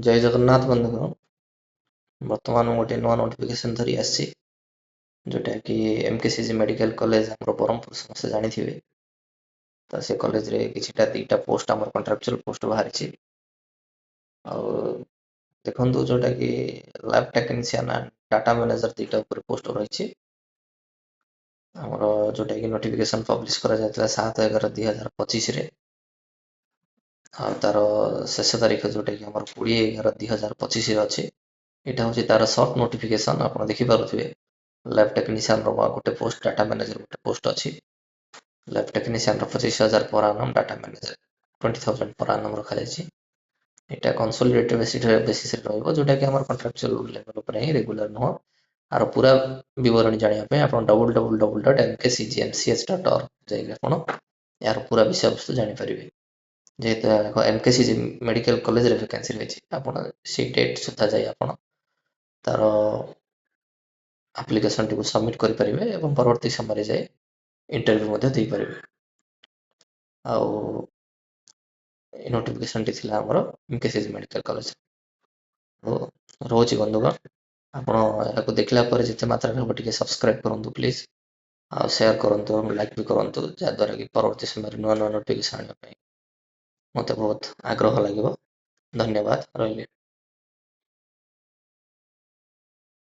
ଜୟ ଜଗନ୍ନାଥ ବନ୍ଧୁଗଣ। ବର୍ତ୍ତମାନ ମୁଁ ଗୋଟେ ନୂଆ ନୋଟିଫିକେସନ୍ ଧରି ଆସିଛି, ଯେଉଁଟାକି MKCG ମେଡ଼ିକାଲ କଲେଜ ଆମର ବ୍ରହ୍ମପୁର ସମସ୍ତେ ଜାଣିଥିବେ। ତ ସେ କଲେଜରେ ଦିଟା ପୋଷ୍ଟ ଆମର କଣ୍ଟ୍ରାକ୍ଚୁଆଲ ପୋଷ୍ଟ ବାହାରିଛି। ଆଉ ଦେଖନ୍ତୁ ଯେଉଁଟାକି lab technician and data manager ଦୁଇଟା ଉପରେ ପୋଷ୍ଟ ରହିଛି। ଆମର ଯେଉଁଟାକି ନୋଟିଫିକେସନ୍ ପବ୍ଲିଶ କରାଯାଇଥିଲା 7/11/2025ରେ। ଆଉ ତାର ଶେଷ ତାରିଖ ଯେଉଁଟାକି ଆମର 20/11/2025ରେ ଅଛି। ଏଇଟା ହେଉଛି ତାର ସର୍ଟ ନୋଟିଫିକେସନ୍, ଆପଣ ଦେଖିପାରୁଥିବେ। ଲ୍ୟାବ୍ ଟେକ୍ନିସିଆନର ଗୋଟେ ପୋଷ୍ଟ, ଡାଟା ମ୍ୟାନେଜର ଗୋଟେ ପୋଷ୍ଟ ଅଛି। ଲ୍ୟାବ୍ ଟେକ୍ନିସିଆନର 25,000 per annum, data manager 20,000 per annum ରଖାଯାଇଛି। ଏଇଟା କନସୋଲିଡେଟେଡ୍ ବେସିସ୍ରେ ରହିବ, ଯେଉଁଟାକି ଆମର କଣ୍ଟ୍ରାକ୍ଚୁଆଲ ଲେଭେଲ୍ ଉପରେ ହିଁ, ରେଗୁଲାର ନୁହଁ। ଆର ପୁରା ବିବରଣୀ ଜାଣିବା ପାଇଁ ଆପଣ www.mkcgmch.org ଯାଇକି ଆପଣ ଏହାର ପୁରା ବିଷୟବସ୍ତୁ ଜାଣିପାରିବେ। ଯେହେତୁ MKCG ମେଡ଼ିକାଲ କଲେଜରେ ଭ୍ୟାକେନ୍ସି ରହିଛି, ଆପଣ ସେଇ ଡେଟ୍ ସୁଦ୍ଧା ଯାଇ ଆପଣ ତାର ଆପ୍ଲିକେସନଟିକୁ ସବମିଟ୍ କରିପାରିବେ ଏବଂ ପରବର୍ତ୍ତୀ ସମୟରେ ଯାଇ ଇଣ୍ଟରଭ୍ୟୁ ମଧ୍ୟ ଦେଇପାରିବେ। ଆଉ ଏ ନୋଟିଫିକେସନଟି ଥିଲା ଆମର MKCG ମେଡ଼ିକାଲ କଲେଜ। ରହୁଛି ବନ୍ଧୁଗଣ, ଆପଣ ଏହାକୁ ଦେଖିଲା ପରେ ଯେତେ ମାତ୍ରାରେ ହେବ ଟିକେ ସବସ୍କ୍ରାଇବ୍ କରନ୍ତୁ ପ୍ଲିଜ୍, ଆଉ ସେୟାର କରନ୍ତୁ ଏବଂ ଲାଇକ୍ ବି କରନ୍ତୁ, ଯାହାଦ୍ୱାରା କି ପରବର୍ତ୍ତୀ ସମୟରେ ନୂଆ ନୋଟିଫିକେସନ୍ ଆଣିବା ପାଇଁ ମୋତେ ବହୁତ ଆଗ୍ରହ ଲାଗିବ। ଧନ୍ୟବାଦ, ରହିଲି।